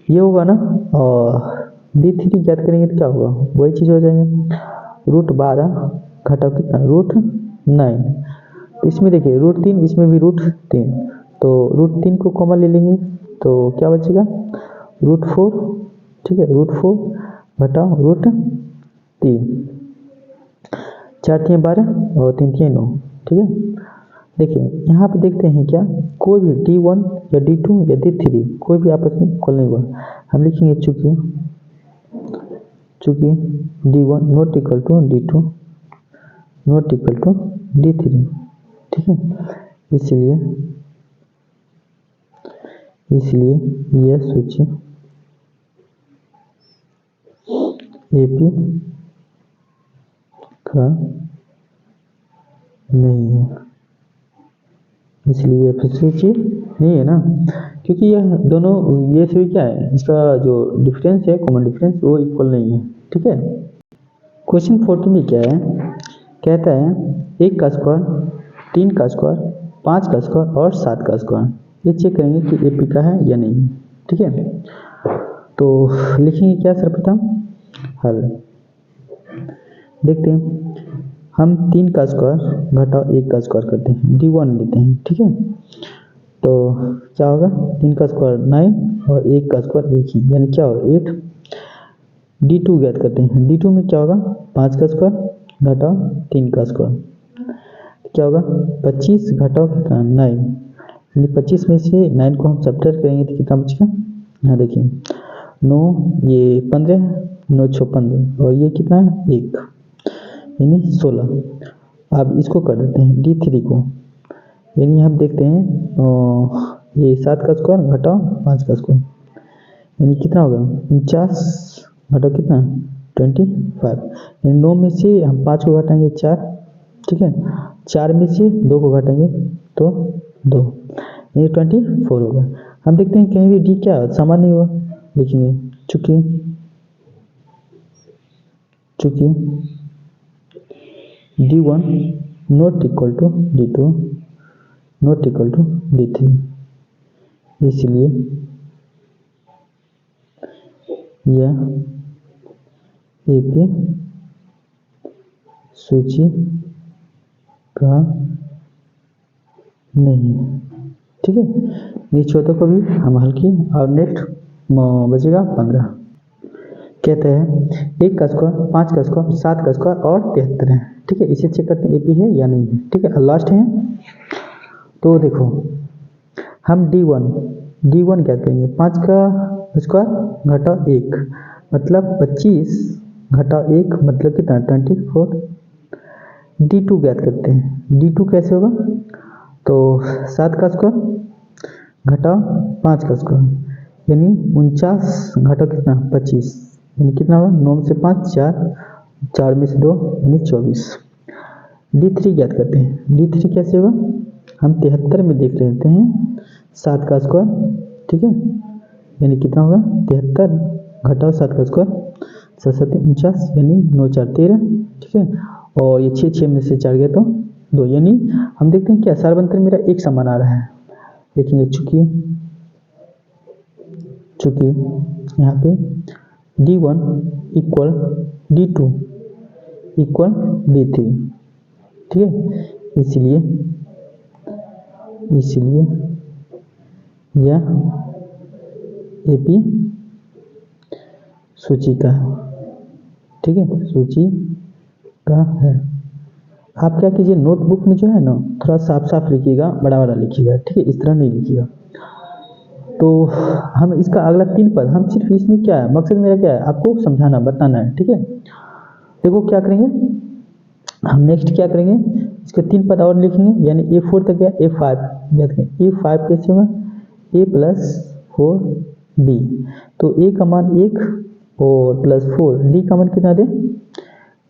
ये होगा ना। और D3 ज्ञात करेंगे तो क्या होगा, वही चीज़ हो जाएंगे, √12 घटाओ कितना √9। तो इसमें देखिए √3, इसमें भी √3, तो √3 को कॉमन ले लेंगे, तो क्या बचेगा √4, ठीक है, √4 घटाओ √3, 4 3 12 और 3 3 9, ठीक है। देखिए यहाँ पे देखते हैं क्या, कोई भी D1 या D2 या D3 कोई भी आपस में इक्वल नहीं हुआ, हम लिखेंगे चूँकि D1 not equal to D2 not equal to D3, ठीक है, इसलिए यह सूची AP का नहीं है, इसलिए फिर सूची नहीं है ना, क्योंकि यह दोनों ये सभी क्या है, इसका जो डिफरेंस है कॉमन डिफरेंस वो इक्वल नहीं है, ठीक है। क्वेश्चन 40 में क्या है, कहता है 1 का स्क्वायर 3 का स्क्वायर 5 का स्क्वायर और 7 का स्क्वायर, ये चेक करेंगे कि AP का है या नहीं है, ठीक है। तो लिखेंगे क्या सर्वप्रथम हल, देखते हैं, हम 3 का स्क्वायर घटाओ 1 का स्क्वायर करते हैं, D1 लेते हैं, ठीक है। तो क्या होगा 3 का स्क्वायर 9 और 1 का स्क्वायर 1 ही, यानी क्या होगा 8। D2 ज्ञात करते हैं। D2 में क्या होगा, 5 का स्क्वायर घटाओ 3 का स्क्वायर, क्या होगा 25 घटाओ कितना 9, यानी 25 में से 9 को हम सब्ट्रैक्ट करेंगे तो कितना बचेगा, यहाँ देखिए 9 ये 15 9 6 15 और ये कितना है 1 यानी 16। अब इसको कर देते हैं D3 को, यानी हम देखते हैं ये 7 का स्क्वायर घटाओ 5 का स्क्वायर, यानी कितना होगा 49 घटाओ कितना 25, यानी 9 में से हम 5 को घटाएंगे 4, ठीक है, 4 में से 2 को घटाएंगे तो 2, ये 24 होगा। हम देखते हैं कहीं भी डी क्या समान नहीं हुआ, देखेंगे चूंकि D1 not equal to D2 not equal to D3, इसलिए यह AP सूची का नहीं है, ठीक है। इस चौथे को भी हम हल किए और नेक्स्ट बचेगा 15। कहते हैं 1 का स्क्वायर 5 का स्क्वायर 7 का स्क्वायर और 73 है, ठीक है। इसे चेक करते हैं AP है या नहीं है, ठीक है। लास्ट है तो देखो हम D1 क्या करेंगे, 5 का स्क्वायर घटाओ 1 मतलब 25 घटाओ 1 मतलब कितना 24। D2 ज्ञात करते हैं, D2 कैसे होगा, तो 7 का स्क्वायर घटाओ 5 का स्क्वायर यानी 49 घटाओ कितना 25 यानी कितना होगा 9 में से 5 4 में से 2 यानी 24। D3 ज्ञात करते हैं, D3 कैसे होगा, हम 73 में देख लेते हैं 7 का स्क्वायर, ठीक है, यानी कितना होगा 73 घटाओ 7 का स्क्वायर 7 49 यानी 9 4 13, ठीक है, और ये 6 में से 4 गया तो 2, यानी हम देखते हैं क्या सार्वंतर मेरा एक समान आ रहा है, देखेंगे चूंकि यहाँ पे D1 equal D2 equal D3, ठीक है, इसलिए यह AP सूची का है, ठीक है, सूची का है। आप क्या कीजिए नोटबुक में जो है ना थोड़ा साफ लिखिएगा, बड़ा लिखिएगा, ठीक है, इस तरह नहीं लिखिएगा। तो हम इसका अगला 3 पद हम सिर्फ इसमें क्या है मकसद मेरा क्या है आपको समझाना बताना है, ठीक है। देखो क्या करेंगे हम नेक्स्ट क्या करेंगे, इसके 3 पद और लिखेंगे, यानी A4 तक गया A5 याद करें, A5 कैसे होगा A + 4D, तो A का मान 1 और +4 D का मान कितना दे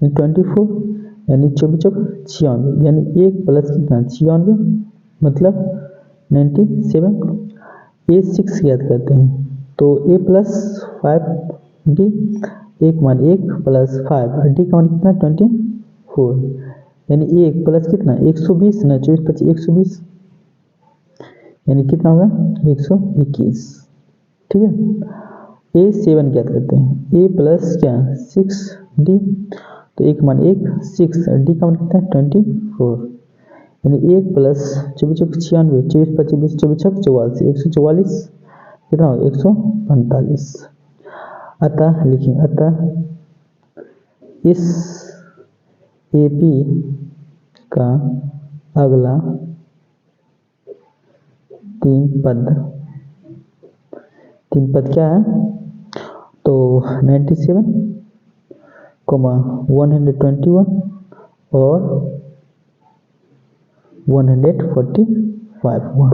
24 यानी 24 96 यानी 1 प्लस कितना 96 मतलब 97। A6 याद करते हैं, तो A + 5D 1 मान 1 + 5 D का मान कितना 24 यानी 1 प्लस कितना 120 ना 24 25 120 यानी कितना होगा 121, ठीक है। A7 क्या करते हैं A + क्या 6D, तो 1 मान 1 6 D का मान कितना है 24 यानी 1 + 24 96 24 25 24 44 144 कितना होगा 145। अतः लिखिए इस AP का अगला 3 पद क्या है, तो 97, 121 और 145 हुआ।